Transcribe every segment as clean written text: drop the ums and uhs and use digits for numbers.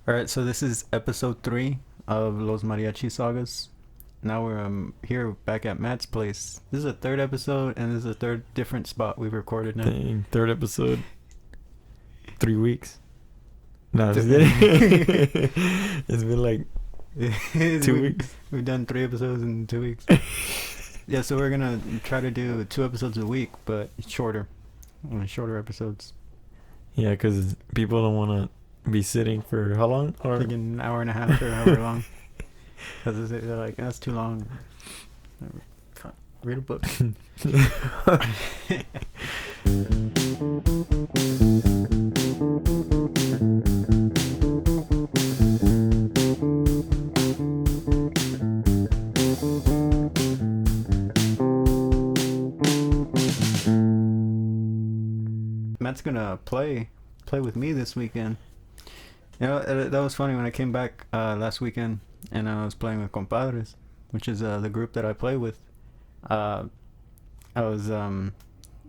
All right, so this is episode 3 of Los Mariachi Sagas. Now we're here back at Matt's place. This is the third episode, and this is the third different spot we've recorded now. Dang, third episode. 3 weeks. No, I'm just Th- kidding. It's been like 2 weeks. We've done 3 episodes in 2 weeks. Yeah, so we're gonna try to do 2 episodes a week, but shorter episodes. Yeah, because people don't want to be sitting for how long? Or Like an hour and a half or however long. Because they're like, that's too long. Read a book. Matt's gonna play with me this weekend. You know, that was funny when I came back last weekend and I was playing with compadres, which is the group that I play with. I was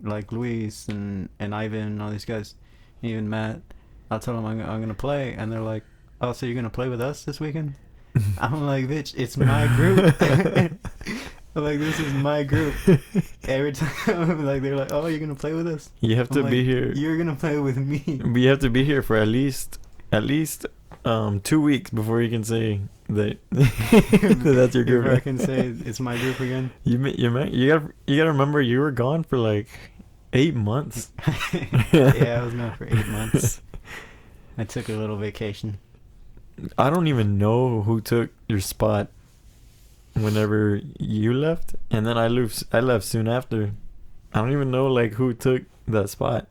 like Luis and Ivan and all these guys, even Matt. I'll tell them I'm gonna play, and they're like, "Oh, so you're gonna play with us this weekend?" I'm like, "Bitch, it's my group." I'm like, this is my group. Every time, like they're like, "Oh, you're gonna play with us?" you have to I'm be like, here. You're gonna play with me. But you have to be here for at least 2 weeks before you can say that that's your group. Before I can say it's my group again. You gotta remember you were gone for like 8 months. Yeah, I was gone for 8 months. I took a little vacation. I don't even know who took your spot whenever you left, and then I left soon after. I don't even know like who took that spot.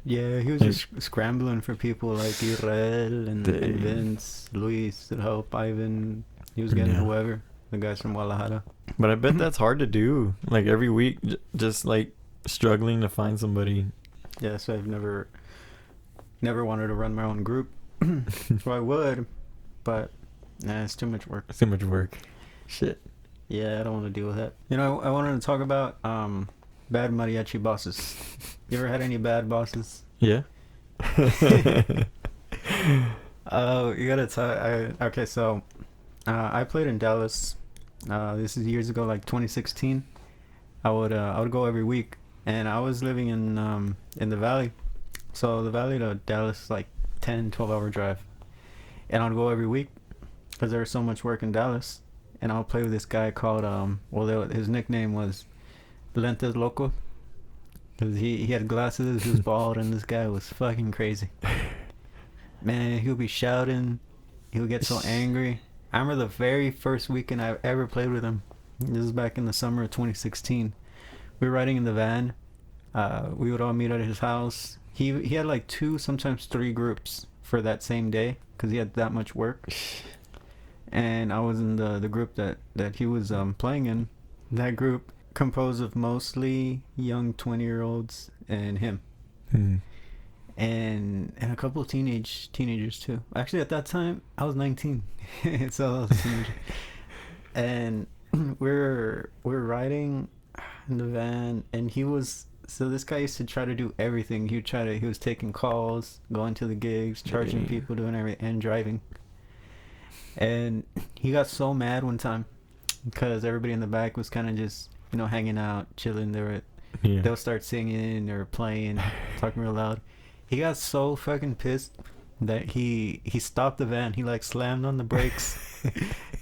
Yeah, he was just scrambling for people like Israel and Vince, Luis to help, Ivan. He was getting whoever, the guys from Guadalajara. But I bet that's hard to do. Like every week, just like struggling to find somebody. Yeah, so I've never wanted to run my own group. So I would, but nah, it's too much work. It's too much work. Shit. Yeah, I don't want to deal with that. You know, I wanted to talk about bad mariachi bosses. You ever had any bad bosses? Yeah. Oh, you gotta tell. Okay, so I played in Dallas. This is years ago, like 2016. I would go every week, and I was living in the valley. So the valley to Dallas is like 10-12 hour drive, and I'd go every week because there was so much work in Dallas. And I'll play with this guy called his nickname was Lentes Loco, because he had glasses, he was bald, and this guy was fucking crazy. Man, he would be shouting, he would get so angry. I remember the very first weekend I ever played with him. This is back in the summer of 2016. We were riding in the van. We would all meet at his house. He had like 2, sometimes 3 groups for that same day because he had that much work. And I was in the group that he was playing in. That group composed of mostly young 20-year-olds and him. And a couple of teenagers too. Actually, at that time I was 19. So I was a teenager. And we're riding in the van, and this guy used to try to do everything. He was taking calls, going to the gigs, charging people, doing everything, and driving. And he got so mad one time because everybody in the back was kind of just, hanging out, chilling. They'll start singing or playing, talking real loud. He got so fucking pissed that he stopped the van. He like slammed on the brakes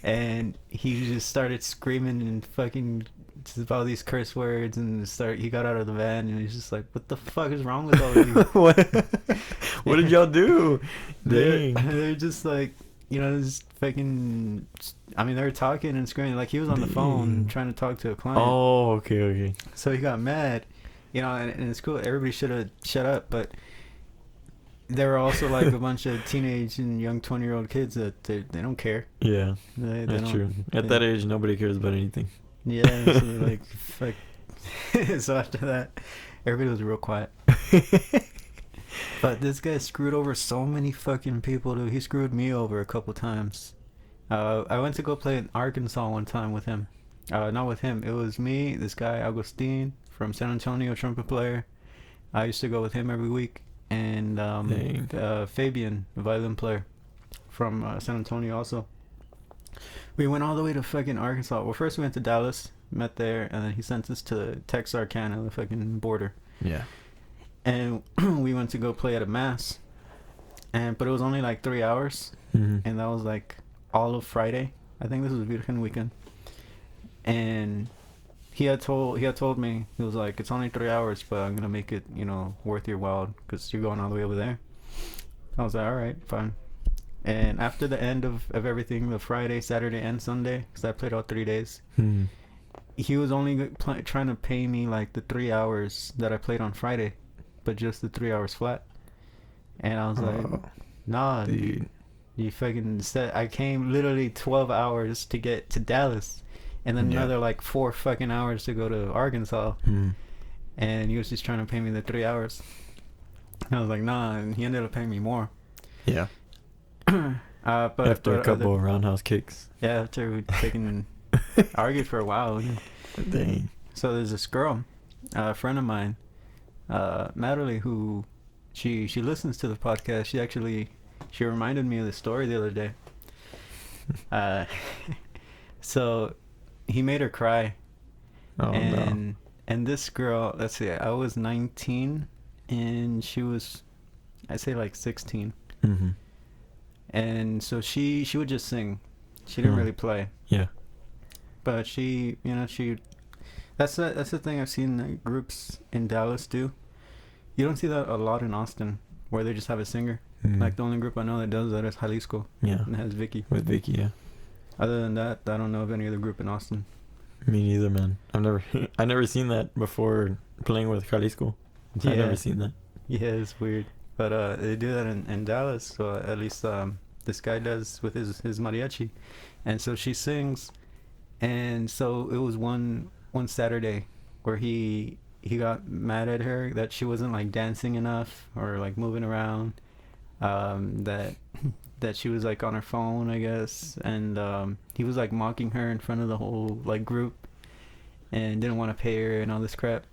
and he just started screaming and fucking just all these curse words, and he got out of the van and he's just like, "What the fuck is wrong with all of you?" What did y'all do? Dang. They're just like, just fucking. I mean, they were talking and screaming like he was on the phone trying to talk to a client. Oh, okay. So he got mad, and it's cool. Everybody should have shut up, but there were also like a bunch of teenage and young 20-year-old kids that they don't care. Yeah, they that's true. At that age, nobody cares about anything. Yeah, so they're like, fuck. So after that, everybody was real quiet. But this guy screwed over so many fucking people, dude. He screwed me over a couple times. I went to go play in Arkansas one time with him. Not with him. It was me, this guy, Agustin, from San Antonio, trumpet player. I used to go with him every week. And Fabian, violin player. from San Antonio also. We went all the way to fucking Arkansas. Well, first we went to Dallas, met there, and then he sent us to Texarkana, the fucking border. Yeah. And we went to go play at a mass, but it was only like 3 hours, Mm-hmm. and that was like all of Friday. I think this was a Virgin weekend, and he had told me, he was like, it's only 3 hours, but I'm gonna make it, worth your while because you're going all the way over there. I was like, all right, fine. And after the end of everything, the Friday, Saturday, and Sunday, because I played all 3 days, Mm-hmm. he was only trying to pay me like the 3 hours that I played on Friday, but just the 3 hours flat. And I was like, nah, dude. you fucking said I came literally 12 hours to get to Dallas, and then Yeah. another like 4 fucking hours to go to Arkansas, Mm. and he was just trying to pay me the 3 hours. And I was like, nah, and he ended up paying me more. Yeah. But After a couple of roundhouse kicks. yeah, after we fucking argued for a while. Dang. So there's this girl, a friend of mine, Natalie, who she listens to the podcast. She reminded me of the story the other day. So he made her cry. Oh no. And this girl, let's see, I was 19 and she was, I'd say like 16. Mm-hmm. And so she would just sing. She didn't Mhm. really play. Yeah. But she that's the thing I've seen groups in Dallas do. You don't see that a lot in Austin, where they just have a singer. Mm. Like the only group I know that does that is Jalisco, Yeah. and it has Vicky. With Vicky, yeah. Other than that, I don't know of any other group in Austin. Me neither, man. I never seen that before playing with Jalisco. Yeah. I've never seen that. Yeah, it's weird. But they do that in Dallas, so at least this guy does with his mariachi. And so she sings, and so it was one Saturday where he got mad at her that she wasn't like dancing enough or like moving around, that she was like on her phone, I guess, and he was like mocking her in front of the whole like group and didn't want to pay her and all this crap,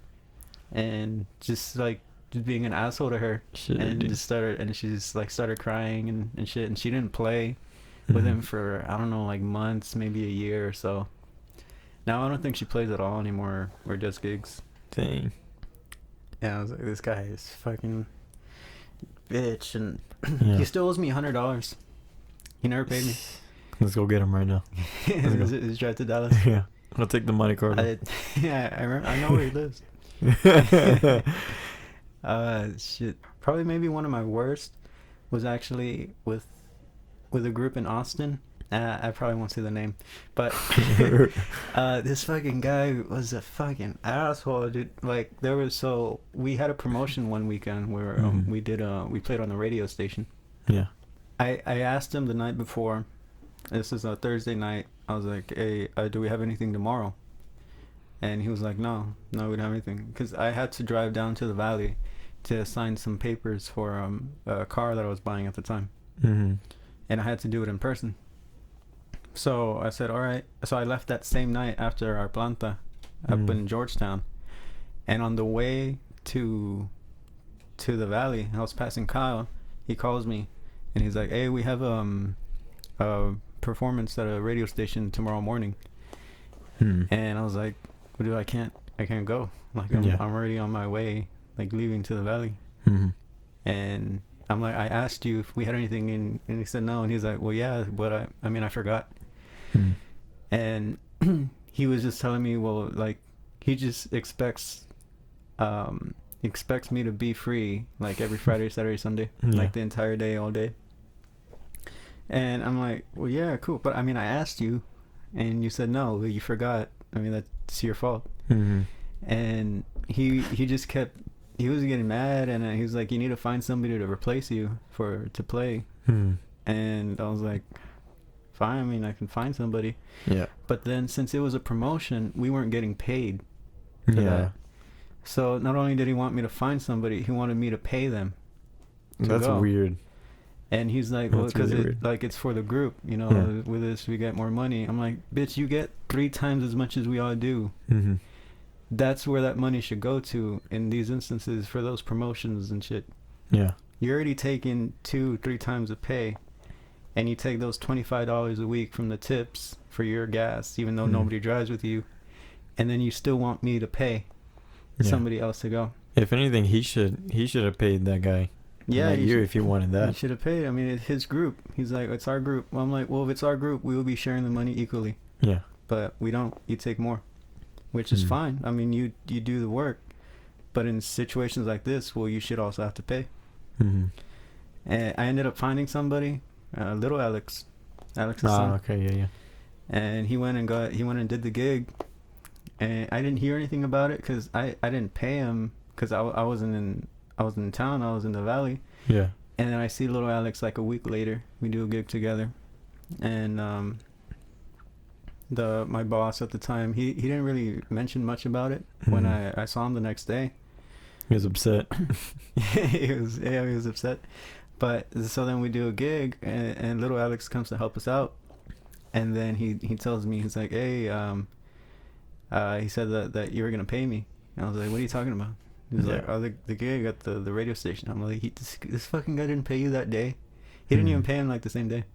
and just being an asshole to her. Shit, And dude. she just like started crying and shit, and she didn't play with him for, I don't know, like months, maybe a year or so. Now I don't think she plays at all anymore or does gigs. Dang. Yeah, I was like, this guy is fucking bitch, and Yeah. he still owes me $100. He never paid me. Let's go get him right now. His drive to Dallas. Yeah. I'll take the money card. Yeah, I know where he lives. Shit. Probably maybe one of my worst was actually with a group in Austin. I probably won't say the name, but this fucking guy was a fucking asshole, dude. Like we had a promotion one weekend where we played on the radio station. Yeah. I asked him the night before. This is a Thursday night. I was like, hey, do we have anything tomorrow? And he was like, no, we don't have anything, because I had to drive down to the valley to sign some papers for a car that I was buying at the time, Mm-hmm. and I had to do it in person. So I said, all right. So I left that same night after our planta up in Georgetown, and on the way to the valley, I was passing Kyle. He calls me, and he's like, hey, we have a performance at a radio station tomorrow morning. And I was like, well, dude, I can't go. Like, I'm already on my way, like leaving to the valley. Mm-hmm. And I'm like, I asked you if we had anything in, and he said no. And he's like, well, yeah, but I forgot. Mm-hmm. And he was just telling me, well, like, he just expects me to be free, like every Friday, Saturday, Sunday, like the entire day, all day. And I'm like, well, yeah, cool, but I asked you, and you said no, you forgot. That's your fault. Mm-hmm. And he was getting mad, and he was like, you need to find somebody to replace you to play. Mm-hmm. And I was like, fine, I can find somebody. Yeah. But then, since it was a promotion, we weren't getting paid for that. So not only did he want me to find somebody, he wanted me to pay them to That's go. weird. And he's like, well, That's because really weird. it's for the group, with this we get more money. I'm like, bitch, you get 3 times as much as we all do. Mm-hmm. That's where that money should go to in these instances, for those promotions and shit. Yeah. You're already taking 2-3 times the pay, and you take those $25 a week from the tips for your gas, even though nobody drives with you, and then you still want me to pay somebody else to go. If anything, he should have paid that guy. Yeah, not you if you wanted that. He should have paid. I mean, it's his group. He's like, it's our group. Well, I'm like, well, if it's our group, we will be sharing the money equally. Yeah. But we don't. You take more, which is fine. I mean, you do the work, but in situations like this, well, you should also have to pay. Mm-hmm. And I ended up finding somebody, little Alex. Alex's son. Okay, yeah. And he went and did the gig, and I didn't hear anything about it because I didn't pay him because I wasn't in town. I was in the valley. Yeah. And then I see little Alex like a week later. We do a gig together, and my boss at the time, he didn't really mention much about it. When I saw him the next day, he was upset. he was upset. But so then we do a gig, and little Alex comes to help us out, and then he tells me, he's like, hey, he said that you were gonna pay me. And I was like, what are you talking about? He's like, oh, the gig at the radio station. I'm like, this fucking guy didn't pay you that day. He didn't even pay him like the same day.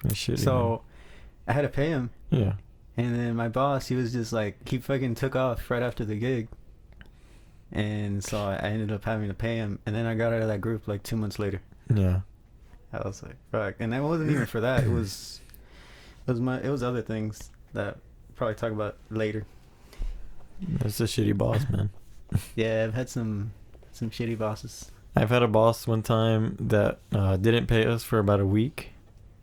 That's shitty, so man. I had to pay him. Yeah. And then my boss, he was just like, he fucking took off right after the gig. And so I ended up having to pay him. And then I got out of that group like 2 months later. Yeah. I was like, fuck. And that wasn't even for that. It was other things that we'll probably talk about later. That's a shitty boss, man. Yeah, I've had some shitty bosses. I've had a boss one time that didn't pay us for about a week.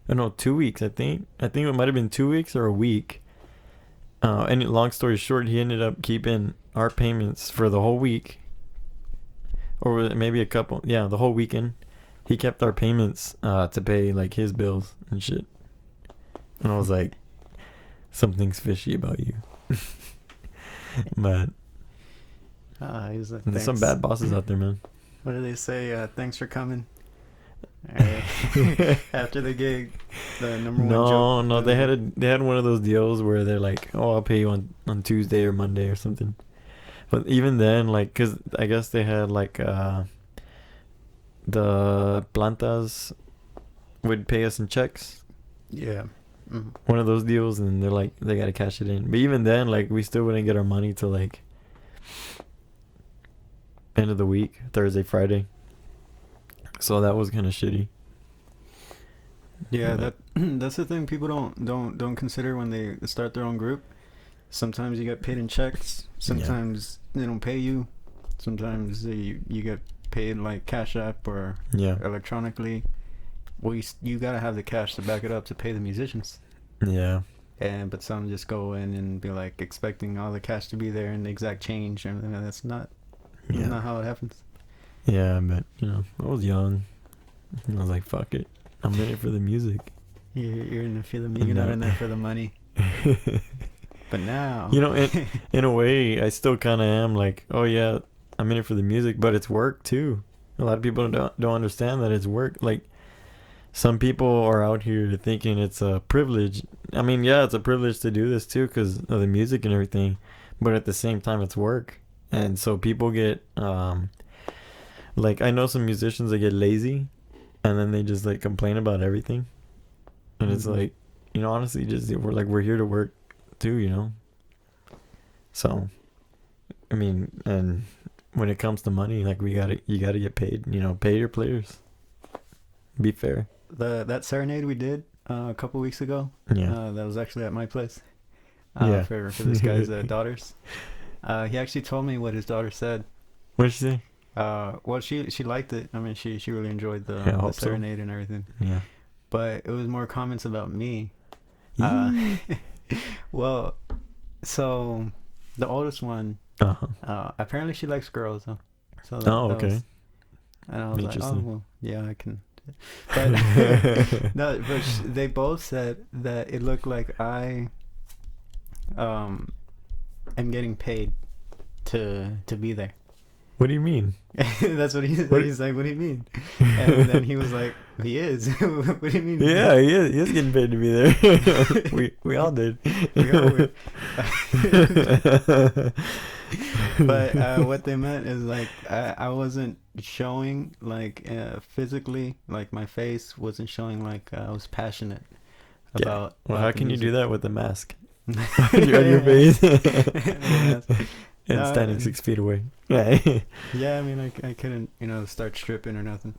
Oh, no, 2 weeks, I think. I think it might have been 2 weeks or a week. And long story short, he ended up keeping our payments for the whole week. Or maybe a couple. Yeah, the whole weekend. He kept our payments to pay like his bills and shit. And I was like, something's fishy about you. But he's like, there's some bad bosses out there, man. What do they say? Thanks for coming. After the gig, the number one joke. No, they had one of those deals where they're like, oh, I'll pay you on Tuesday or Monday or something. But even then, like, because I guess they had like the plantas would pay us in checks. Yeah. Mm-hmm. One of those deals, and they're like, they gotta cash it in. But even then, like, we still wouldn't get our money till like end of the week, Thursday, Friday. So that was kind of shitty. Yeah, that's the thing people don't consider when they start their own group. Sometimes you get paid in checks. Sometimes they don't pay you. Sometimes you get paid like Cash App or electronically. Well, you gotta have the cash to back it up to pay the musicians. Yeah. But some just go in and be like expecting all the cash to be there and the exact change, and that's not how it happens. Yeah, but I was young. I was like, fuck it, I'm in it for the music. You're in it for the music. You're not in there for the money. But now, in a way, I still kind of am like, oh yeah, I'm in it for the music, but it's work too. A lot of people don't understand that it's work. Like, some people are out here thinking it's a privilege. I mean, yeah, it's a privilege to do this too because of the music and everything, but at the same time, it's work. And so people get, like, I know some musicians that get lazy, and then they just like complain about everything. And it's like, honestly, just we're here to work too, So, I mean, and when it comes to money, like you gotta get paid. Pay your players. Be fair. That serenade we did a couple weeks ago. Yeah. That was actually at my place. For this guy's daughters. He actually told me what his daughter said. What did she say? Well, she liked it. I mean, she really enjoyed the serenade and everything. Yeah. But it was more comments about me. Well, so the oldest one, apparently she likes girls. Though. So okay. And I was like, oh, well, yeah, I can. But they both said that it looked like I am getting paid to be there. What do you mean? That's what he's like. What do you mean? And then he was like, he is. What do you mean? Yeah, he is getting paid to be there. we all did. We all were. But what they meant is like I wasn't showing like physically, like my face wasn't showing like I was passionate Yeah. about. Well, how about the can you do music. that with a mask on your face Yes. and standing No, 6 feet away? Yeah. yeah, I mean, I couldn't, start stripping or nothing.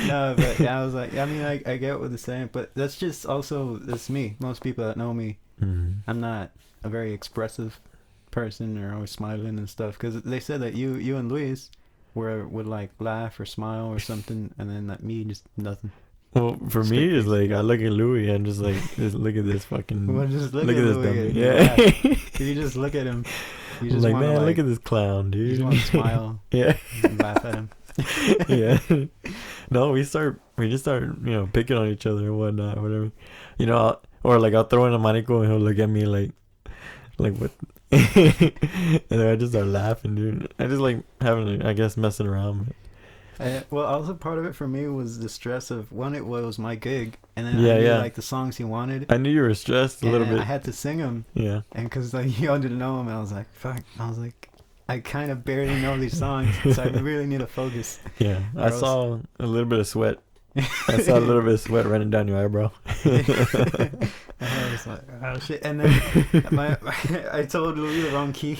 No, but yeah, I was like, I mean, I get what they're saying, but that's just also, that's me. Most people that know me, Mm. I'm not a very expressive person or always smiling and stuff. Because they said that you and Luis would like laugh or smile or something, and then that me just nothing. Well, for Straight me, it's face. like I look at Louis and just like, just look at this Well, fucking, just look look at at this Louis dummy. and you Yeah. laugh. If you just look at him, you just Like, want to man, look like, at this clown, you dude. just want to smile Yeah. and laugh at him. Yeah. No, we just start, picking on each other and whatnot, whatever. Or like I'll throw in a manico and he'll look at me like what? And then I just start laughing, dude. I just like having, I guess, messing around. Well, also part of it for me was the stress of one. It was my gig, and then Yeah, I knew yeah. like the songs he wanted, I knew you were stressed a and little I bit. had to sing them. Yeah. And because like y'all didn't know them, I was like, fuck. I was like, I kind of barely know these songs, so I really need to focus. Yeah. Or I else- saw a little bit of sweat. I saw a little bit of sweat running down your eyebrow. And I was like, oh shit. And then I told Louis the wrong key.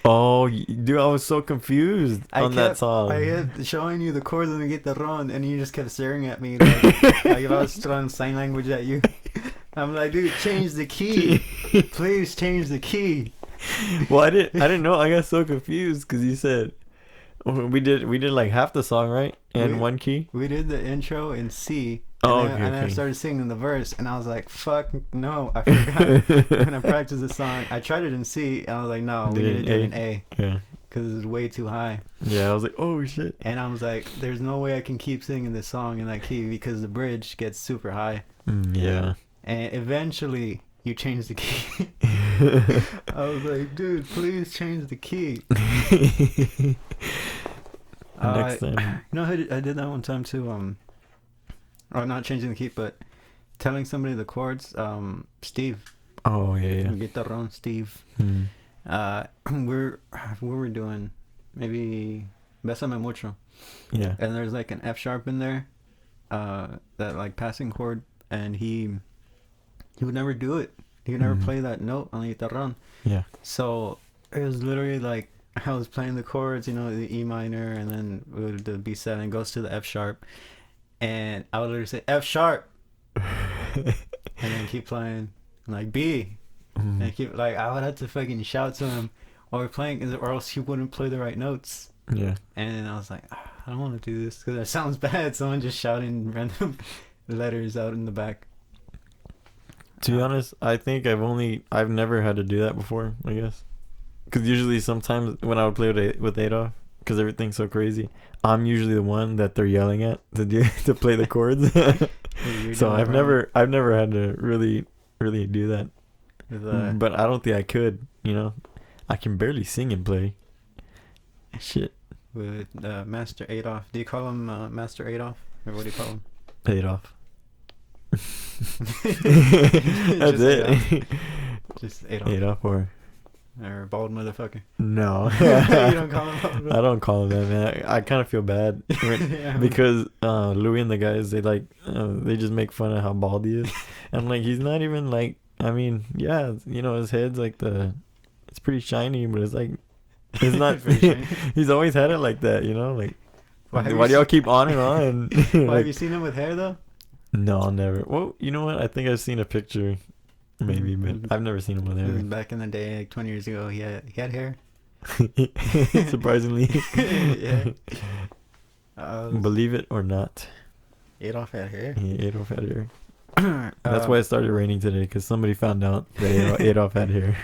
Oh, dude, I was so confused on that song. I kept showing you the chords on the guitarron, and you just kept staring at me like if I was throwing sign language at you. I'm like, dude, change the key. Please change the key. Well, I didn't know. I got so confused because you said we did like half the song, right? In We- one key. We did the intro in C. Oh, and then, okay, and then I okay. started singing the verse, and I was like, fuck, no, I forgot. When I practiced the song, I tried it in C, and I was like, no, we Did need it to do it in in A, Yeah. because it's way too high. Yeah, I was like, oh shit. And I was like, there's no way I can keep singing this song in that key, because the bridge gets super high. Yeah. And eventually, you change the key. I was like, dude, please change the key. Next time. You know, I did that one time too. Or not changing the key, but telling somebody the chords. Steve, Oh yeah, yeah. guitarron, Steve. Hmm. We were doing maybe Bésame Mucho, Yeah. and there's like an F sharp in there, that like passing chord, and he would never do it. He would never Mhm. play that note on the guitarron. Yeah. So it was literally like I was playing the chords, the E minor, and then the B7 goes to the F sharp, and I would literally say F sharp, and then keep playing like B, Mhm. and keep like I would have to fucking shout to him, or or else he wouldn't play the right notes. Yeah. And I was like, I don't want to do this because that sounds bad. Someone just shouting random letters out in the back. To be honest, I think I've never had to do that before, I guess. Because usually sometimes when I would play with Adolf, because everything's so crazy, I'm usually the one that they're yelling at to play the chords. You're So doing it I've never had to really do that. with, But I don't think I could, I can barely sing and play. Shit. with Master Adolf. Do you call him Master Adolf, or what do you call him? Adolf. Just That's it. Just Adolf. Adolf or Or bald motherfucker. no. You don't call him bald. I don't call him that, man. I kind of feel bad Yeah. because Louis and the guys, they just make fun of how bald he is. I'm like, he's not even like, I mean, yeah, his head's like it's pretty shiny, but it's like, it's not. Pretty shiny. He's always had it like that, like. Why have Why you do y'all keep on and on? Well, Like, have you seen him with hair though? no, never. Well, you know what? I think I've seen a picture, maybe, but I've never seen him with hair. Back in the day, like 20 years ago, he had hair. Surprisingly. Yeah. Believe it or not, Adolf had hair. Adolf had hair. That's why it started raining today, because somebody found out that Adolf had hair.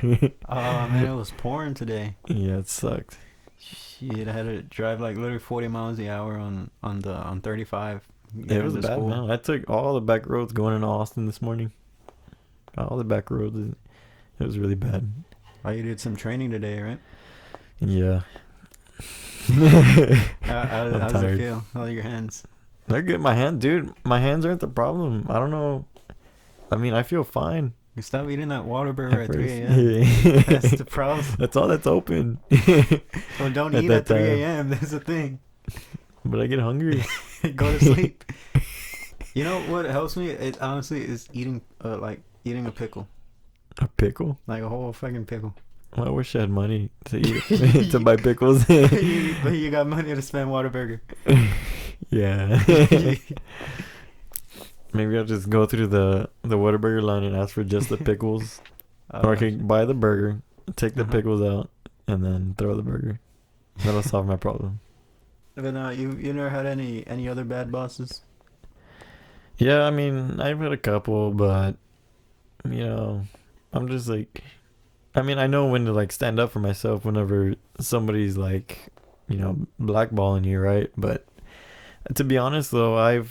Oh man, it was pouring today. Yeah, it sucked. Shit, I had to drive like literally 40 miles an hour on 35. It was getting to bad, school. man. I took all the back roads going into Austin this morning. All the back roads. It was really bad. Oh, you did some training today, right? Yeah. How does it tired. feel? How are your hands? They're good. My hands aren't the problem. I don't know. I mean, I feel fine. You stop eating that Whataburger At at 3 first, a.m. That's yeah. the problem. That's all that's open Well, don't at eat that at 3 time. a.m. That's the thing. But I get hungry. Go to sleep. You know what helps me? It honestly is eating, like eating a pickle, A pickle? like a whole fucking pickle. Well, I wish I had money to eat to buy pickles. But you got money to spend Whataburger. Yeah. Maybe I'll just go through the Whataburger line and ask for just the pickles. Or I could buy the burger, take the Uh-huh. pickles out, and then throw the burger. That'll solve my problem. But you never had any other bad bosses? Yeah, I mean, I've had a couple, but I'm just like, I mean, I know when to like stand up for myself whenever somebody's like, blackballing you, right? But to be honest, though, I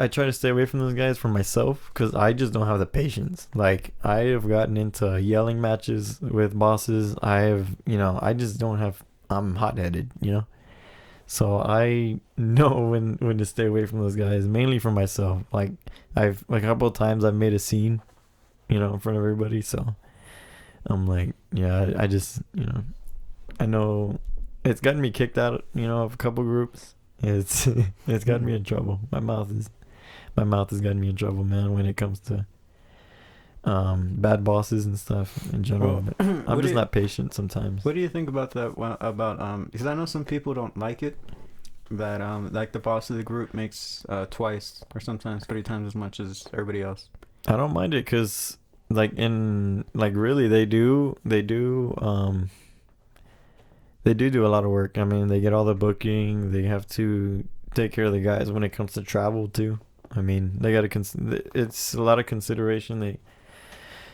try to stay away from those guys for myself because I just don't have the patience. Like, I have gotten into yelling matches with bosses. I just don't have. I'm hot-headed. So I know when to stay away from those guys, mainly for myself. Like, I've like a couple of times I've made a scene, in front of everybody. So I'm like, yeah, I just, I know it's gotten me kicked out, of a couple groups. It's gotten me in trouble. My mouth has gotten me in trouble, man, when it comes to bad bosses and stuff in general. Well, But I'm just not patient sometimes. What do you think about that? About because I know some people don't like it. That like the boss of the group makes twice or sometimes 3 times as much as everybody else. I don't mind it because really they do a lot of work. I mean, they get all the booking. They have to take care of the guys when it comes to travel too. I mean, they got to it's a lot of consideration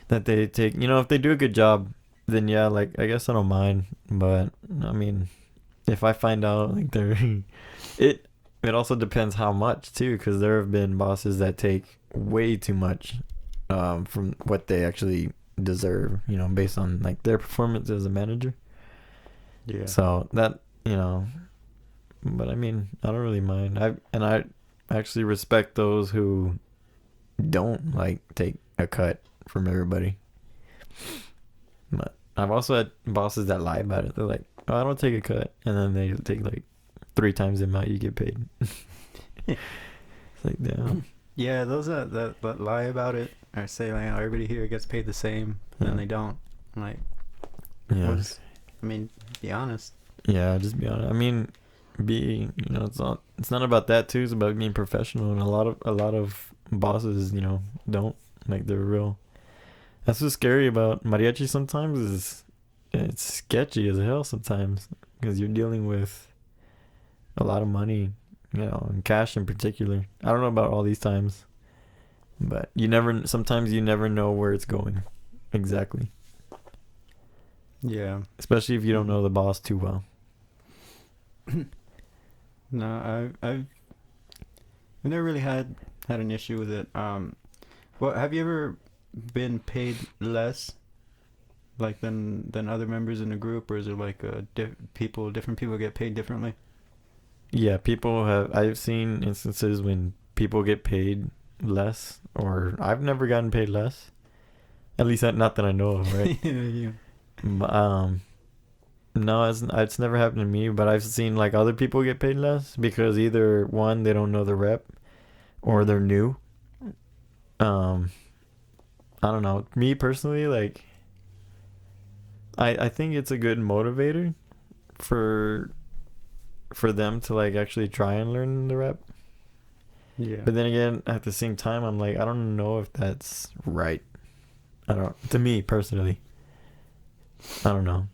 that they take. If they do a good job, then yeah, like I guess I don't mind. But I mean, if I find out like they're it also depends how much too, because there have been bosses that take way too much from what they actually deserve, based on like their performance as a manager. Yeah. So that, but I mean, I don't really mind. I actually respect those who don't like take a cut from everybody. But I've also had bosses that lie about it. They're like, "Oh, I don't take a cut," and then they take like 3 times the amount you get paid. It's like, damn. Yeah, those that lie about it or say like, oh, everybody here gets paid the same, and then they don't. I'm like, Yeah. I mean, be honest. Yeah, just be honest. I mean, it's not about that too. It's about being professional, and a lot of bosses, don't like they're real. That's what's scary about mariachi sometimes is it's sketchy as hell sometimes because you're dealing with a lot of money, and cash in particular. I don't know about all these times, but sometimes you never know where it's going exactly. Yeah. Especially if you don't know the boss too well. No, I've never really had an issue with it. Well, have you ever been paid less, like than other members in the group, or is it like different people get paid differently? Yeah, I've seen instances when people get paid less, or I've never gotten paid less. At least not that I know of, right? Yeah. No, it's never happened to me, but I've seen like other people get paid less because either one, they don't know the rep, or they're new. I don't know. Me personally, like, I think it's a good motivator for them to like actually try and learn the rep. Yeah. But then again, at the same time, I'm like, I don't know if that's right. To me personally, I don't know.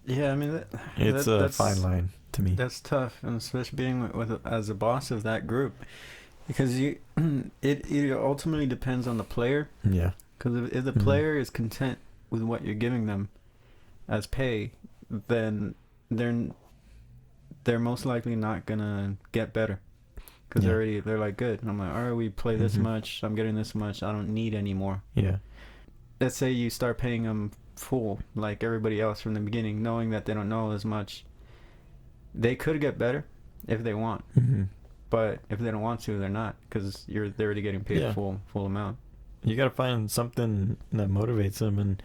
Yeah, I mean It's a fine line to me. That's tough, and especially being with as a boss of that group, because it ultimately depends on the player. Yeah. Because if the Mhm. player is content with what you're giving them as pay, then they're most likely not gonna get better. Because Yeah. they're like, good. And I'm like, all right, we play this Mhm. much. I'm getting this much. I don't need any more. Yeah. Let's say you start paying them full, like everybody else from the beginning, knowing that they don't know as much. They could get better if they want, Mm-hmm. but if they don't want to, they're not, because they're already getting paid Yeah. full amount. you gotta find something that motivates them,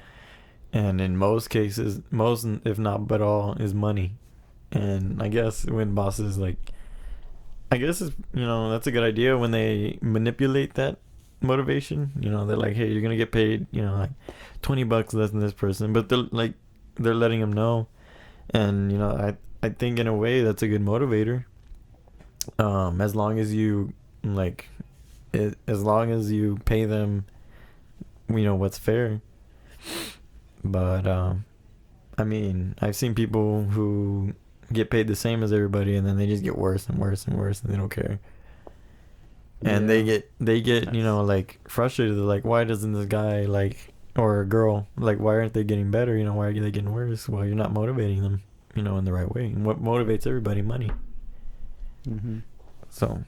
and in most cases, most if not but all, is money. And I guess when bosses like, I guess it's, that's a good idea when they manipulate that motivation. They're like, hey, you're gonna get paid, like $20 less than this person, but they're letting them know, and I think in a way that's a good motivator. As long as you like, as long as you pay them, what's fair. But I mean, I've seen people who get paid the same as everybody, and then they just get worse and worse and worse, and they don't care. And Yeah. they get like frustrated. They're like, why doesn't this guy like, or a girl, like, why aren't they getting better? Why are they getting worse? Well, you're not motivating them, in the right way. And what motivates everybody? Money. Mm-hmm. So,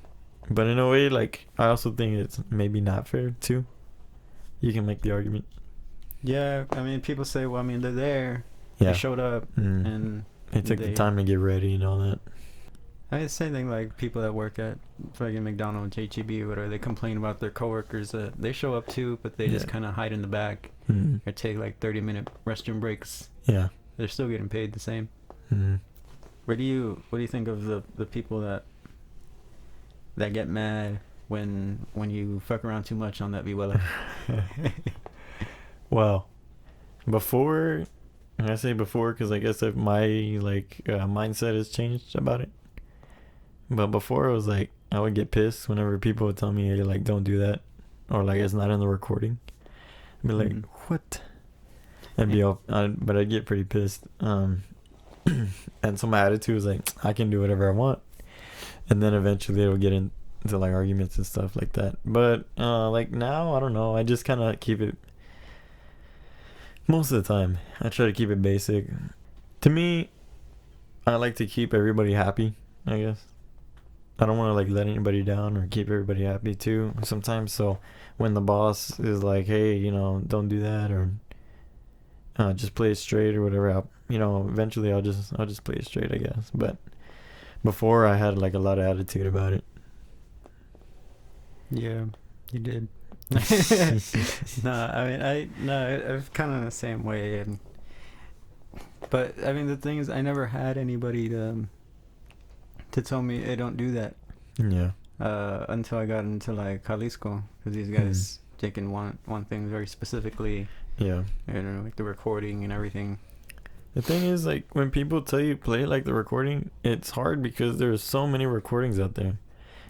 but in a way, like, I also think it's maybe not fair too. You can make the argument. Yeah, I mean, people say, well, I mean, they're there. Yeah. They showed up, and they took the time to get ready and all that. I mean, same thing like people that work at fucking McDonald's, HEB, or whatever. They complain about their coworkers that they show up too, but they just kind of hide in the back or take like 30-minute restroom breaks. Yeah. They're still getting paid the same. Mm-hmm. What do you think of the people that get mad when you fuck around too much on that vihuela? Well, before, and I say before because I guess if my mindset has changed about it. But before, it was like I would get pissed whenever people would tell me, hey, like, don't do that, or like it's not in the recording. I'd be like, what? But I'd get pretty pissed. And so my attitude was like, I can do whatever I want, and then eventually it'll get into like arguments and stuff like that. But like now, I don't know. I just kind of keep it. Most of the time, I try to keep it basic. To me, I like to keep everybody happy, I guess. I don't want to like let anybody down or keep everybody happy too sometimes. So when the boss is like, hey, don't do that, or just play it straight or whatever, eventually I'll just play it straight, I guess. But before, I had like a lot of attitude about it. Yeah, you did. I've kind of the same way, but I mean the thing is, I never had anybody to tell me, hey, don't do that. Yeah. Until I got into like Jalisco, because these guys taking one thing very specifically. Yeah. Like the recording and everything. The thing is, like, when people tell you play like the recording, it's hard because there's so many recordings out there.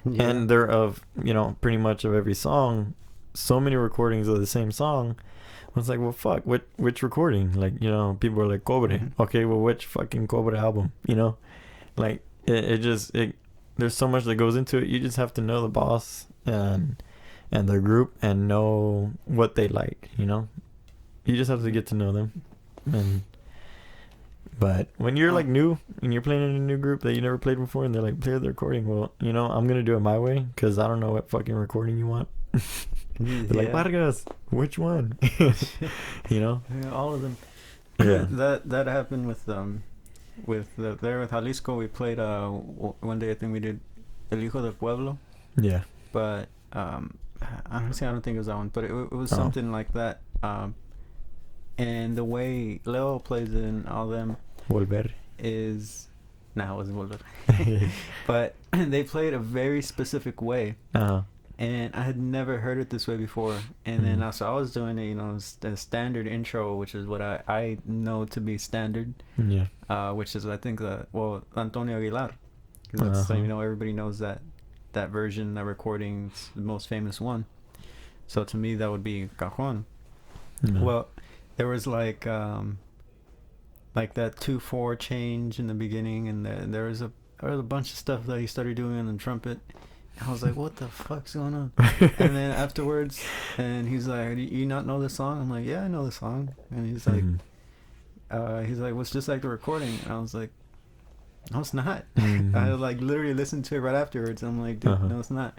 Yeah. And they're of, pretty much of every song, so many recordings of the same song. I was like, well, fuck, which recording? Like, people are like, Cobre. Okay, well, which fucking Cobre album? Like, there's so much that goes into it. You just have to know the boss and their group and know what they like, You just have to get to know them. But when you're like new and you're playing in a new group that you never played before, and they're like, play the recording, well, I'm gonna do it my way because I don't know what fucking recording you want. They're like, Vargas, which one? Yeah, all of them. Yeah. that happened with Jalisco. We played one day. I think we did El Hijo del Pueblo. Yeah. But honestly, I don't think it was that one, but it was something like that. And the way Leo plays it and all them Volver is... Nah, it wasn't Volver. But they play it a very specific way. Uh-huh. And I had never heard it this way before. And then also I was doing it, the standard intro, which is what I know to be standard. Yeah. Which is, I think, Antonio Aguilar. That's, everybody knows that version, that recording's the most famous one. So to me, that would be Cajon. Yeah. Well, there was like that 2/4 change in the beginning, and there was a bunch of stuff that he started doing on the trumpet. I was like, what the fuck's going on? And then afterwards, and he's like, do you not know this song? I'm like, yeah, I know the song. And he's like, well, it's just like the recording. And I was like, no, it's not. I like literally listened to it right afterwards. I'm like, dude, no, it's not.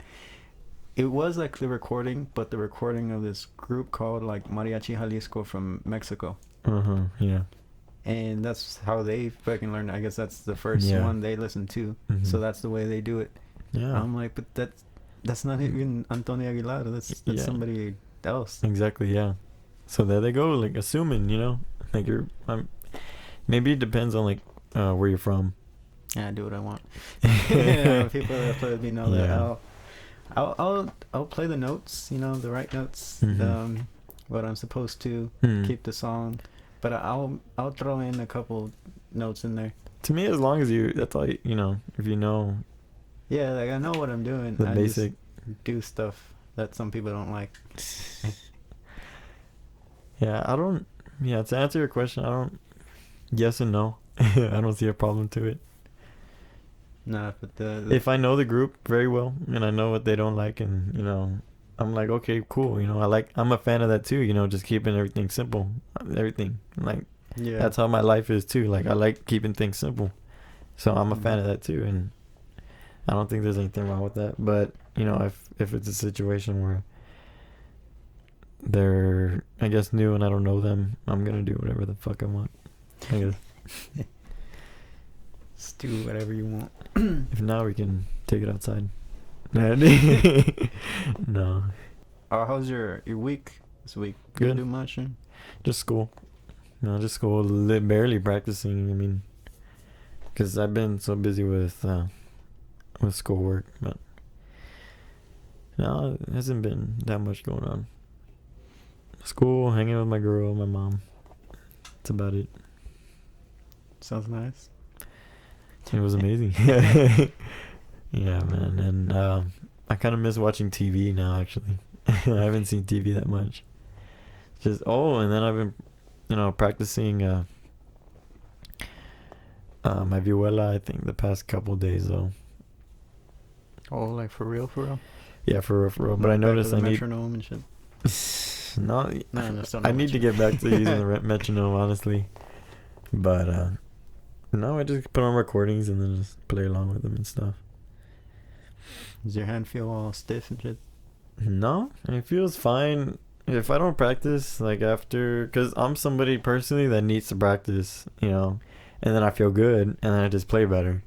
It was like the recording, but the recording of this group called like Mariachi Jalisco from Mexico. Yeah. And that's how they fucking learned. I guess that's the first one they listened to. So that's the way they do it. Yeah. I'm like, but that's not even Antonio Aguilar. That's somebody else. Exactly, yeah. So there they go, like assuming, like maybe it depends on like where you're from. Yeah, I do what I want. Yeah, people that play with me know that Yeah. I'll play the notes, the right notes, Mhm. what I'm supposed to Hmm. keep the song, but I'll throw in a couple notes in there. To me, as long as that's all if you know Yeah, like I know what I'm doing. the I just basic. do stuff that some people don't like. Yeah, I don't. Yeah, to answer your question, I don't. Yes and no. I don't see a problem to it. Nah, but If I know the group very well and I know what they don't like, and I'm like, okay, cool. I'm a fan of that too. Just keeping everything simple. Everything like yeah. that's how my life is too. Like I like keeping things simple, so I'm a fan of that too. And I don't think there's anything wrong with that. But if it's a situation where they're, I guess, new and I don't know them, I'm gonna do whatever the fuck I want. I guess. Just do whatever you want. If now we can take it outside. No. How's your week this week? Good. Didn't do much. Just school. No, just school. Barely practicing. I mean, because I've been so busy with schoolwork, but no, it hasn't been that much going on. School, hanging with my girl, my mom. That's about it. Sounds nice. It was amazing. Yeah, man. And I kind of miss watching TV now, actually. I haven't seen TV that much. And then I've been, practicing my vihuela, I think, the past couple days, though. Oh, like for real, for real? Yeah, for real, for real. But I noticed I need... metronome and shit. No, No, I need to get back to using the metronome, honestly. But, no, I just put on recordings and then just play along with them and stuff. Does your hand feel all stiff and shit? No, it feels fine. If I don't practice, like after, because I'm somebody personally that needs to practice, and then I feel good, and then I just play better.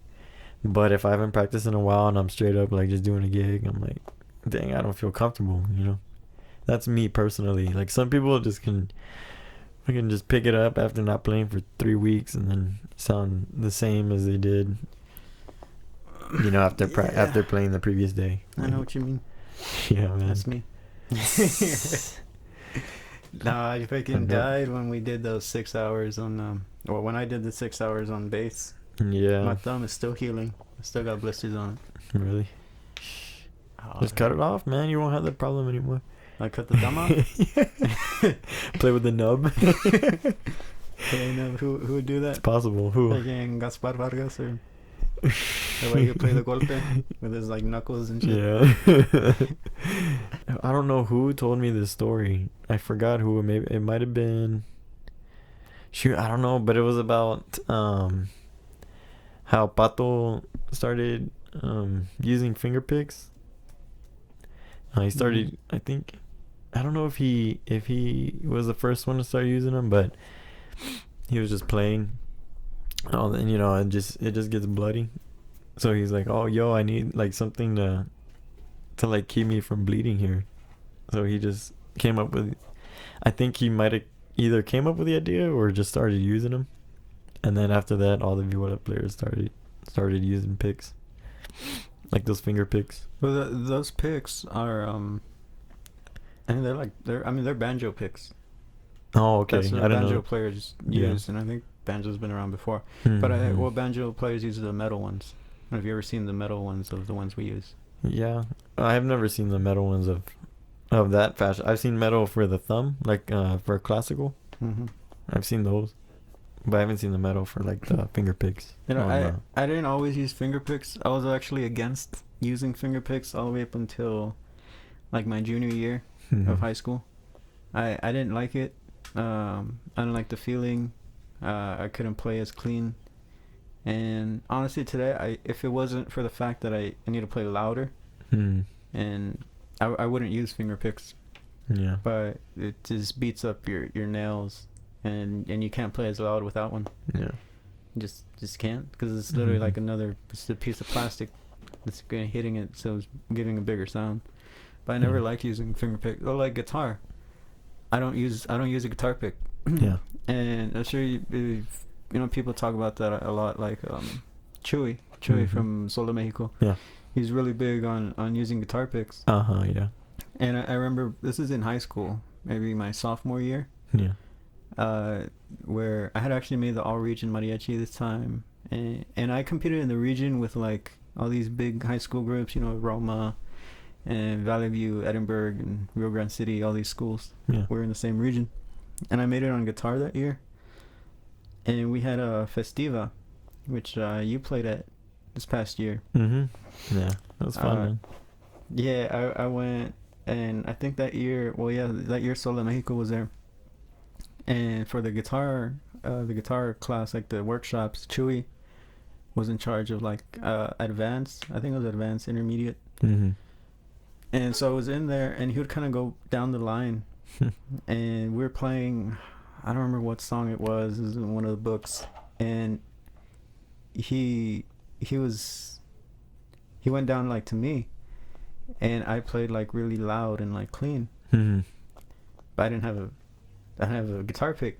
But if I haven't practiced in a while and I'm straight up like just doing a gig, I'm like, dang, I don't feel comfortable, That's me personally. Like some people just can just pick it up after not playing for 3 weeks and then sound the same as they did, after after playing the previous day. I know what you mean. Yeah, man. That's me. Nah, I fucking died when we did those 6 hours on when I did the 6 hours on bass. Yeah. My thumb is still healing. I still got blisters on it. Really? Oh, just cut it off, man. You won't have that problem anymore. I cut the thumb off? Play with the nub. Hey, no, who would do that? It's possible. Who? Like Gaspar Vargas or the way you play the golpe with his like knuckles and shit. Yeah. I don't know who told me this story. I forgot who. Maybe it might have been. Shoot, I don't know, but it was about how Pato started using finger picks. He started. I think. I don't know if he was the first one to start using them, but he was just playing. Oh, and it just gets bloody. So he's like, "Oh, yo, I need like something to like keep me from bleeding here." So he just came up with. I think he might have either came up with the idea or just started using them, and then after that, all the vihuela players started using picks, like those finger picks. Well, those picks are they're banjo picks. Oh, okay. That's what I don't banjo know. players use, and I think banjo's been around before. Mm-hmm. But banjo players use the metal ones. Have you ever seen the metal ones of the ones we use? Yeah, I've never seen the metal ones of that fashion. I've seen metal for the thumb, like for classical. Mm-hmm. I've seen those, but I haven't seen the metal for like the finger picks. I didn't always use finger picks. I was actually against using finger picks all the way up until like my junior year of high school. I didn't like it. I didn't like the feeling. I couldn't play as clean. And honestly, today, if it wasn't for the fact that I need to play louder, and I wouldn't use finger picks. Yeah. But it just beats up your nails, and you can't play as loud without one. Yeah. Just can't, because it's literally like it's a piece of plastic that's hitting it, so it's giving a bigger sound. but I never liked using finger pick. Or like guitar, I don't use a guitar pick. Yeah. And I'm sure people talk about that a lot. Like Chewy from Sol de Mexico. Yeah. He's really big on using guitar picks. Yeah. And I remember this is in high school, maybe my sophomore year. Yeah. Where I had actually made the all-region mariachi this time, and I competed in the region with like all these big high school groups, Roma and Valley View, Edinburgh, and Rio Grande City. All these schools were in the same region, and I made it on guitar that year. And we had a festiva, which you played at this past year. Yeah, that was fun, man. Yeah, I went, and I think that year, that year Sol de Mexico was there. And for the guitar class, like the workshops, Chewy was in charge of like advanced. I think it was advanced, intermediate. And so I was in there, and he would kind of go down the line, and we were playing. I don't remember what song it was. It was in one of the books, and he went down like to me, and I played like really loud and like clean. But I didn't have a guitar pick.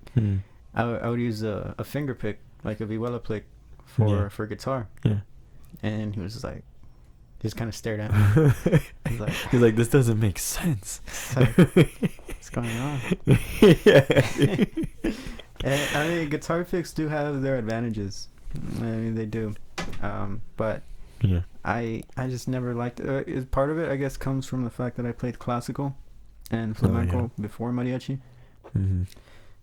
I would use a finger pick, like a vihuela pick for guitar. Yeah. And he was just like, he just kind of stared at me. He's like, this doesn't make sense. Like, what's going on? Yeah. And, I mean, guitar picks do have their advantages. I mean, they do. But yeah, I just never liked it. Part of it, I guess, comes from the fact that I played classical and flamenco before mariachi.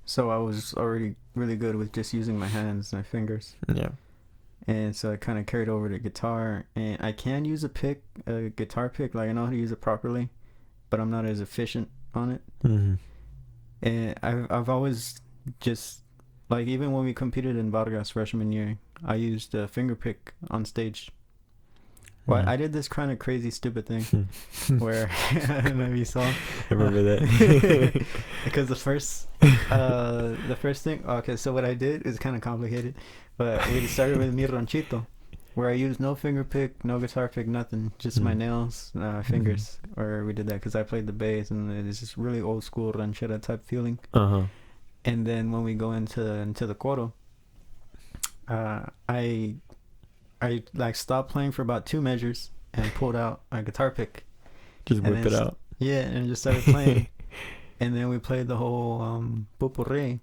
So I was already really good with just using my hands and my fingers. Yeah. And so I kind of carried over to guitar, and I can use a guitar pick. Like I know how to use it properly, but I'm not as efficient on it. And I've always just, like, even when we competed in Vargas freshman year, I used a finger pick on stage. Well, I did this kind of crazy, stupid thing where I don't know if you saw. I remember that. Because the first thing. Okay, so what I did is kind of complicated, but we started with Mi Ranchito, where I used no finger pick, no guitar pick, nothing, just my nails, fingers. Or we did that because I played the bass, and it's just really old school ranchera type feeling. And then when we go into the coro, I like stopped playing for about 2 measures and pulled out a guitar pick. Just whip it out. Yeah, and just started playing. And then we played the whole potpourri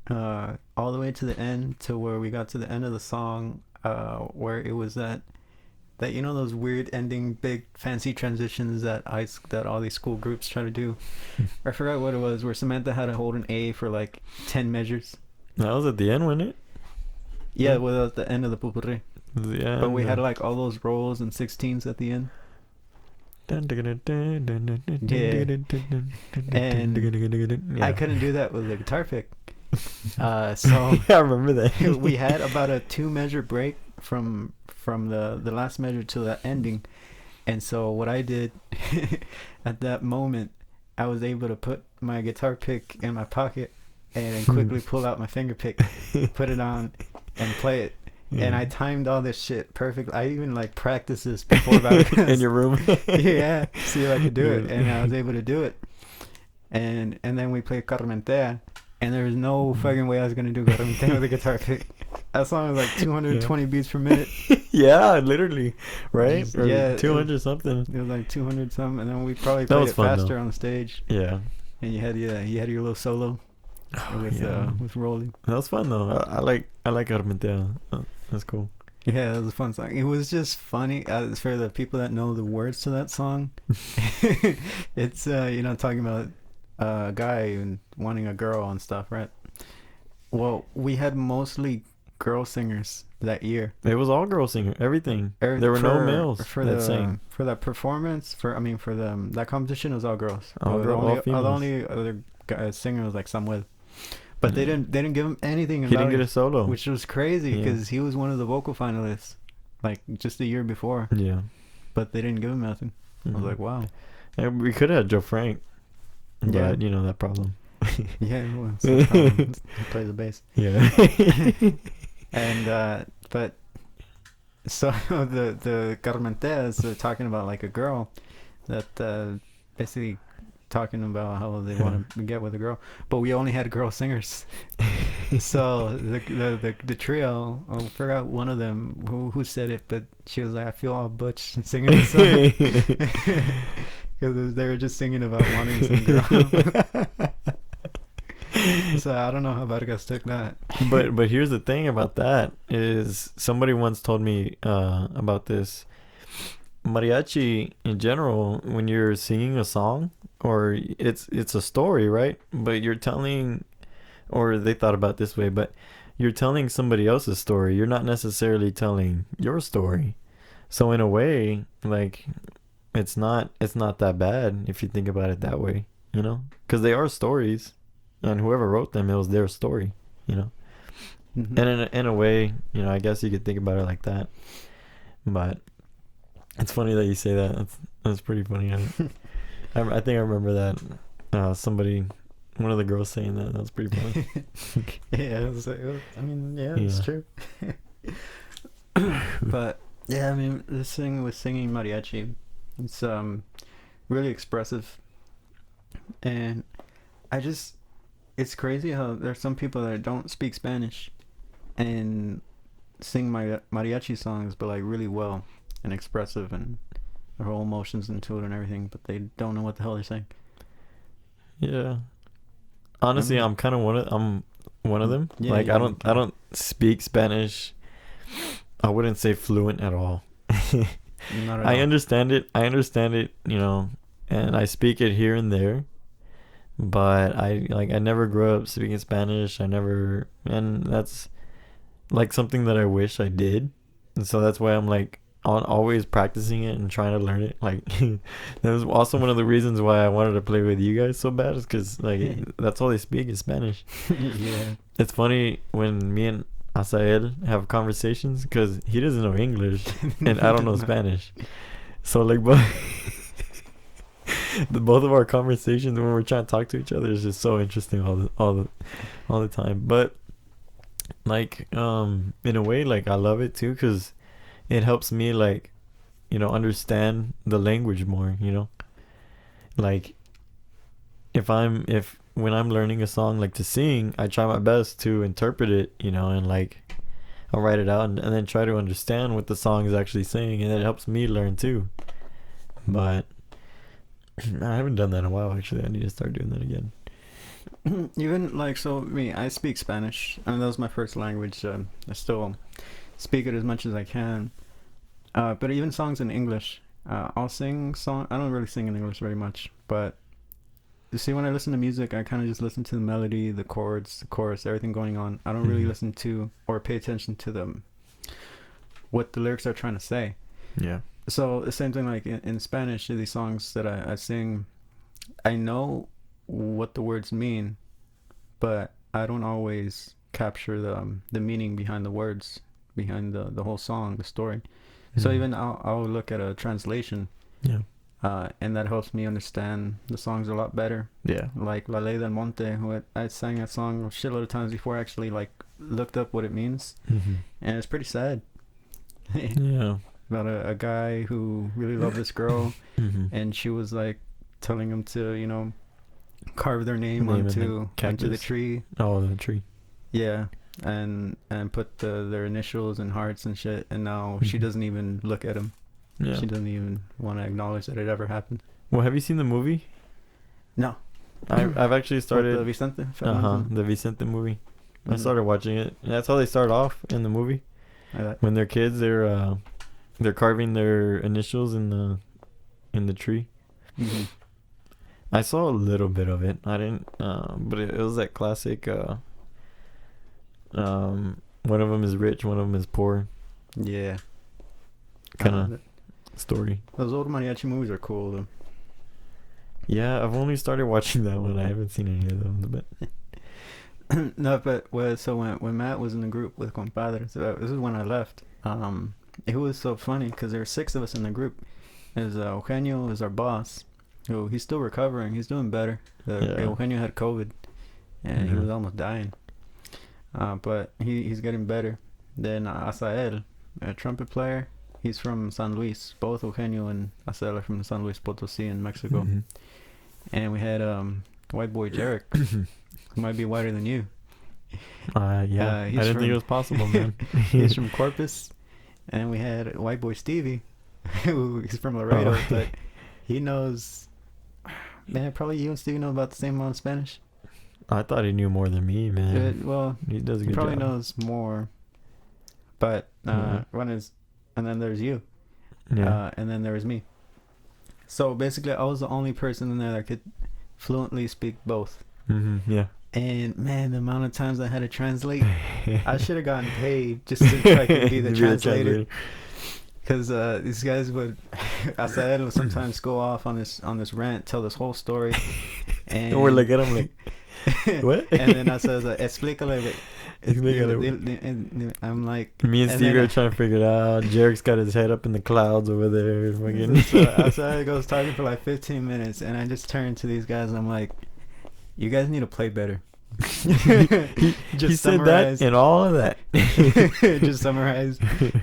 all the way to the end, to where we got to the end of the song, where it was that those weird ending big fancy transitions that all these school groups try to do. I forgot what it was, where Samantha had to hold an A for like 10 measures. That was at the end, wasn't it? Yeah, well, at the end of the potpourri. Yeah. But we had like all those rolls and 16s at the end. And I couldn't do that with the guitar pick. So I remember that. We had about a 2-measure break from the last measure to the ending. And so what I did at that moment, I was able to put my guitar pick in my pocket and quickly pull out my finger pick, put it on, and play it. And I timed all this shit perfectly. I even like practiced this before in your room. Yeah, see if I could do it, and I was able to do it. And then we played Carmentea, and there was no fucking way I was gonna do Carmentea with a guitar pick. That song was like 220 beats per minute. Yeah, literally, right? Yeah, 200 something. It was like 200 something, and then we probably played it faster on the stage. Yeah. And you had your little solo. With rolling. That was fun though. I like Armentea. That's cool. Yeah, that was a fun song. It was just funny for the people that know the words to that song. It's talking about a guy and wanting a girl and stuff, right? Well, we had mostly girl singers that year. It was all girl singers. Everything. There were no males that sang. For that performance, that competition, was all girls. All the only other singer was like Samuel. But they didn't give him anything. He didn't get a solo, which was crazy because he was one of the vocal finalists, like just a year before. Yeah, but they didn't give him nothing. I was like, wow. And we could have had Joe Frank, but that problem. Yeah, he plays the bass. Yeah, and but so the Carmenteas are talking about like a girl that basically talking about how they want to get with a girl, but we only had girl singers. So the trio, I forgot one of them who said it, but she was like, "I feel all butch singing this song," because they were just singing about wanting some girl. So I don't know how Vargas took that. But here's the thing about that is somebody once told me about this. Mariachi in general, when you're singing a song, or it's a story, right? But you're telling, or they thought about this way, but you're telling somebody else's story. You're not necessarily telling your story. So in a way, like it's not that bad if you think about it that way, you know? Because they are stories, and whoever wrote them, it was their story, you know. Mhm. And in a way, you know, I guess you could think about it like that. But it's funny that you say that. That's pretty funny. I think I remember that. Somebody, one of the girls saying that. That was pretty funny. Yeah, it was like, I mean, yeah, it's Yeah. true. But yeah, I mean, this thing with singing mariachi, it's really expressive, and I just, it's crazy how there's some people that don't speak Spanish and sing mariachi songs, but like really well and expressive and their whole emotions into it and everything, but they don't know what the hell they're saying. Yeah. Honestly, mean- I'm one of them. Yeah, Like yeah, you I can. don't speak Spanish. I wouldn't say fluent at all. Not at I all. understand it. I understand it, you know, and I speak it here and there. But I never grew up speaking Spanish. I never, and that's like something that I wish I did. And so that's why I'm like on always practicing it and trying to learn it. Like that was also one of the reasons why I wanted to play with you guys so bad, is because like that's all they speak is Spanish. Yeah. It's funny when me and Asael have conversations because he doesn't know English and I don't know Spanish. So like, but the both of our conversations when we're trying to talk to each other is just so interesting all the time. But like in a way, like I love it too because it helps me, like, you know, understand the language more, you know. Like if when I'm learning a song, like to sing, I try my best to interpret it, you know, and like I'll write it out and then try to understand what the song is actually saying, and it helps me learn too. But I haven't done that in a while, actually. I need to start doing that again. Even like, so me, I speak Spanish, and that was my first language. I still speak it as much as I can. But even songs in English, I'll sing song. I don't really sing in English very much, but you see, when I listen to music, I kind of just listen to the melody, the chords, the chorus, everything going on. I don't really Mhm. listen to or pay attention to what the lyrics are trying to say. Yeah. So the same thing, like in Spanish, these songs that I sing, I know what the words mean, but I don't always capture the meaning behind the words, behind the whole song, the story. So Mhm. even I'll look at a translation, Yeah. and that helps me understand the songs a lot better. Yeah. Like La Ley del Monte, who I sang that song a shitload of times before I actually like looked up what it means, Mhm. and it's pretty sad. Yeah. About a guy who really loved this girl, Mhm. and she was like telling him to, carve their name Name in the onto the cactus. tree. Oh, the tree. Yeah, and put their initials and hearts and shit. And now she Mhm. doesn't even look at him. Yeah. She doesn't even want to acknowledge that it ever happened. Well, have you seen the movie? No. I've actually With the started. Vicente Uh Fernandez huh. one? The Vicente movie. I Mhm. started watching it. And that's how they start off in the movie. Like that. When they're kids, they're carving their initials in the tree. Mhm. I saw a little bit of it. I didn't. But it was that classic. One of them is rich, one of them is poor. Yeah. Kind of th- story. those old mariachi movies are cool though. Yeah, I've only started watching that one. I haven't seen any of them, but No, but so when Matt was in the group with Compadre, so this is when I left. It was so funny because there were 6 of us in the group. There's Eugenio is our boss, who he's still recovering. He's doing better. Yeah. Eugenio had COVID, and he Mhm. was almost dying. But he's getting better. Then Asael, a trumpet player, He's from San Luis. Both Eugenio and Acel are from San Luis Potosí in Mexico. Mhm. And we had white boy Jarek, who might be whiter than you. Yeah. I he's didn't think from- it was possible, man. He's from Corpus. And we had white boy Stevie, who is from Laredo, Oh. but he knows. Man, probably you and Stevie know about the same amount of Spanish. I thought he knew more than me, man. Well, He does a he good probably job. knows more. But one is, and then there's you, Yeah. and then there was me. So basically, I was the only person in there that could fluently speak both. Yeah. And man, the amount of times I had to translate, I should have gotten paid just to try to be the translator. Because these guys would, Asael would sometimes go off on this rant, tell this whole story, and We're looking at him like, what? And then I says, explícale. Explícale. And I'm like, Me and and Steve then are trying to figure it out. Jarek's got his head up in the clouds over there. Fucking. so Asael goes talking for like 15 minutes, and I just turn to these guys, and I'm like, you guys need to play better. He said that and all of that. Just summarize.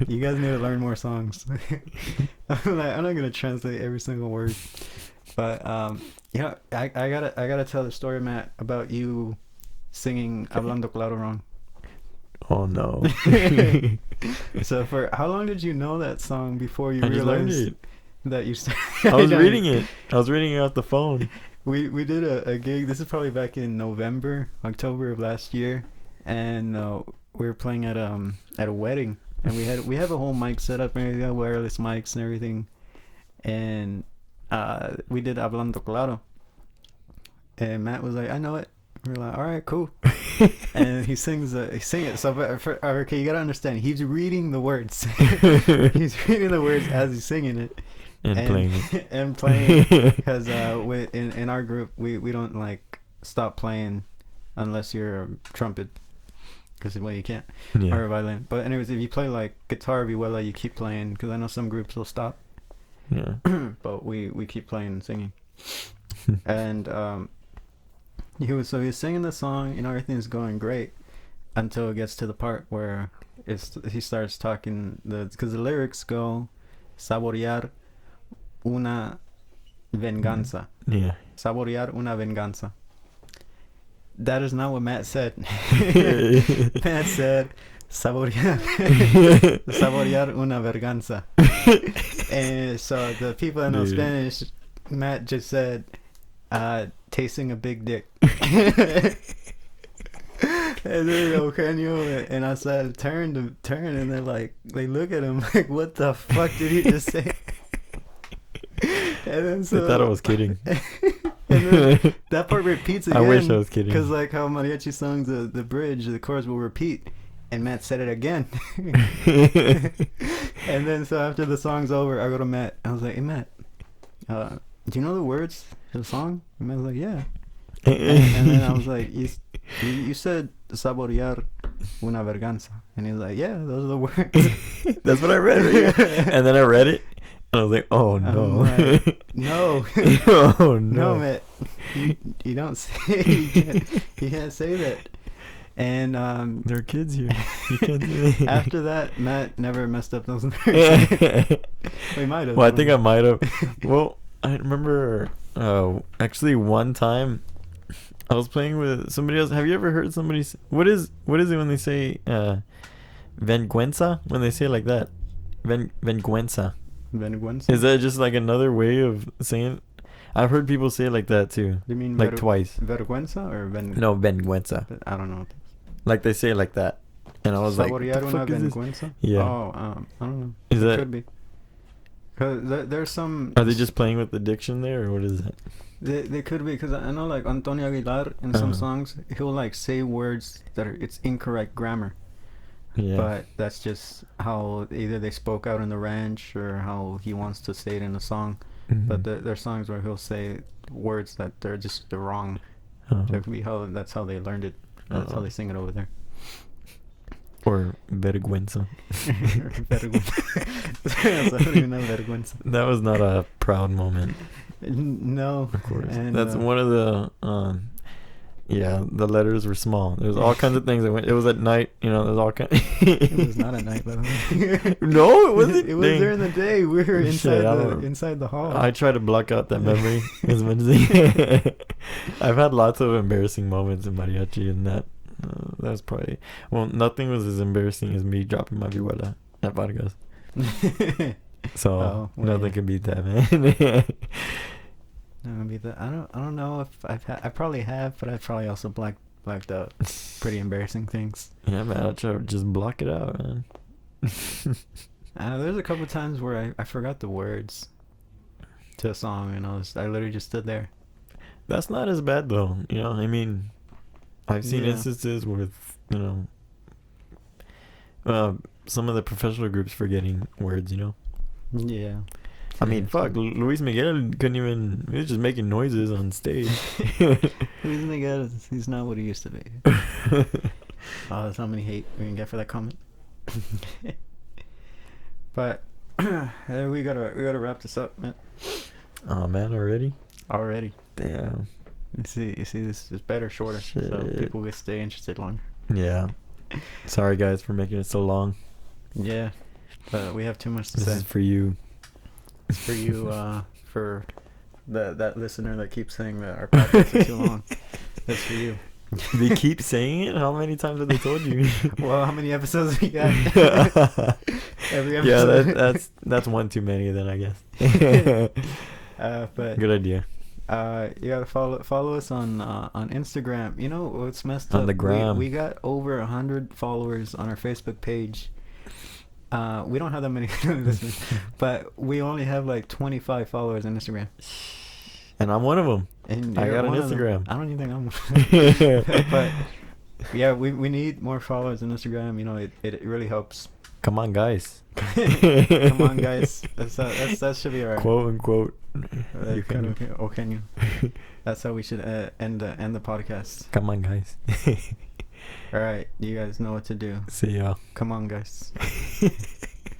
You guys need to learn more songs. I'm not gonna translate every single word, but I gotta tell the story, Matt, about you singing "Hablando Claro" wrong. Oh no. So for how long did you know that song before you I just learned realized it. that you started? I was reading it. I was reading it off the phone. We did a gig. This is probably back in October of last year, and we were playing at a wedding, and we have a whole mic set up and we got wireless mics and everything, and we did Hablando Claro, and Matt was like, I know it. We're like, all right, cool, and he sings it. So okay, you gotta understand, he's reading the words. He's reading the words as he's singing it. And playing it. And playing, because in our group we don't like stop playing unless you're a trumpet, because well you can't, Yeah. or a violin. But anyways, if you play like guitar vihuela, you keep playing, because I know some groups will stop. Yeah. But we keep playing and singing. And he was singing the song, everything's going great until it gets to the part where he starts talking, because the lyrics go saborear una venganza. Yeah. Saborear una venganza. That is not what Matt said. Matt said saborear una verganza. And so the people that know Spanish, Matt just said tasting a big dick. And then Eugenio and I said turn, and they're like, they look at him like, what the fuck did he just say? And then so I thought I was kidding. And then that part repeats again. I wish I was kidding. Because like how Mariachi songs, the bridge, the chorus will repeat, and Matt said it again. And then so after the song's over, I go to Matt. I was like, hey Matt, do you know the words to the song? And Matt was like, yeah. And then I was like, you said saborear una verganza, and he was like, yeah, those are the words. That's what I read. Right? And then I read it, and I was like, oh no. Like, no. Oh no. No, Matt. You don't say. You can't say that. And there are kids here. You can't do that. after that, Matt never messed up those lyrics. We might have. Well, I think I might have. Well, I remember actually one time I was playing with somebody else. Have you ever heard somebody what is it when they say venganza? When they say it like that? Venganza. Venganza? Is that just like another way of saying it? I've heard people say it like that too. You mean like twice. Vergüenza or No, venganza. I don't know. Like they say it like that. And I was like, what Saborear the una fuck is this? vergüenza? Yeah. Oh, I don't know. Is It that? could be. Cause there's some. Are they just playing with the diction there, or what is that? They could be, because I know like Antonio Aguilar in some songs, he'll like say words that it's incorrect grammar. Yeah. But that's just how either they spoke out in the ranch or how he wants to say it in the song. Mhm. But there are songs where he'll say words that they're wrong. That could be that's how they learned it. That's how they sing it over there. Or vergüenza. Vergüenza. That was not a proud moment. No. Of course. And, That's one of the Yeah, the letters were small. There was all kinds of things that went. It was at night, you know. There's all kind. It was not at night, by the way. No, it wasn't. It was Dang. during the day. We were Shit, I inside the hall. I try to block out that memory as much as I've had lots of embarrassing moments in mariachi, and that's probably nothing was as embarrassing as me dropping my vihuela at Vargas. So nothing can beat that, man. I don't know if I probably have, but I've probably also blacked out pretty embarrassing things. Yeah, man, I try to just block it out, man. There's a couple times where I forgot the words to a song, and I literally just stood there. That's not as bad though, you know. I mean, I've seen Yeah. instances with, you know, some of the professional groups forgetting words, you know. Yeah. I mean, fuck, Luis Miguel couldn't even. He was just making noises on stage. Luis Miguel, he's not what he used to be. Oh, there's how many hate we can get for that comment. But we gotta wrap this up, man. Oh man, already? Damn. You see, this is better, shorter, so Shit. people will stay interested longer. Yeah. Sorry guys for making it so long. Yeah, but we have too much to This say. is for you. It's for you, for that listener that keeps saying that our podcast is too long. That's for you. They keep saying it? How many times have they told you? Well, how many episodes we got? Every episode. Yeah, that's one too many then, I guess. But good idea. You gotta follow us on Instagram. You know what's messed On up? the gram. We got over 100 followers on our Facebook page. We don't have that many listeners, but we only have like 25 followers on Instagram. And I'm one of them. And I you're got an one of them. Instagram. I don't even think I'm. But yeah, we need more followers on Instagram. You know, it really helps. Come on, guys. Come on, guys. That should be our quote unquote. can you? That's how we should end the podcast. Come on, guys. All right, you guys know what to do. See y'all. Come on, guys.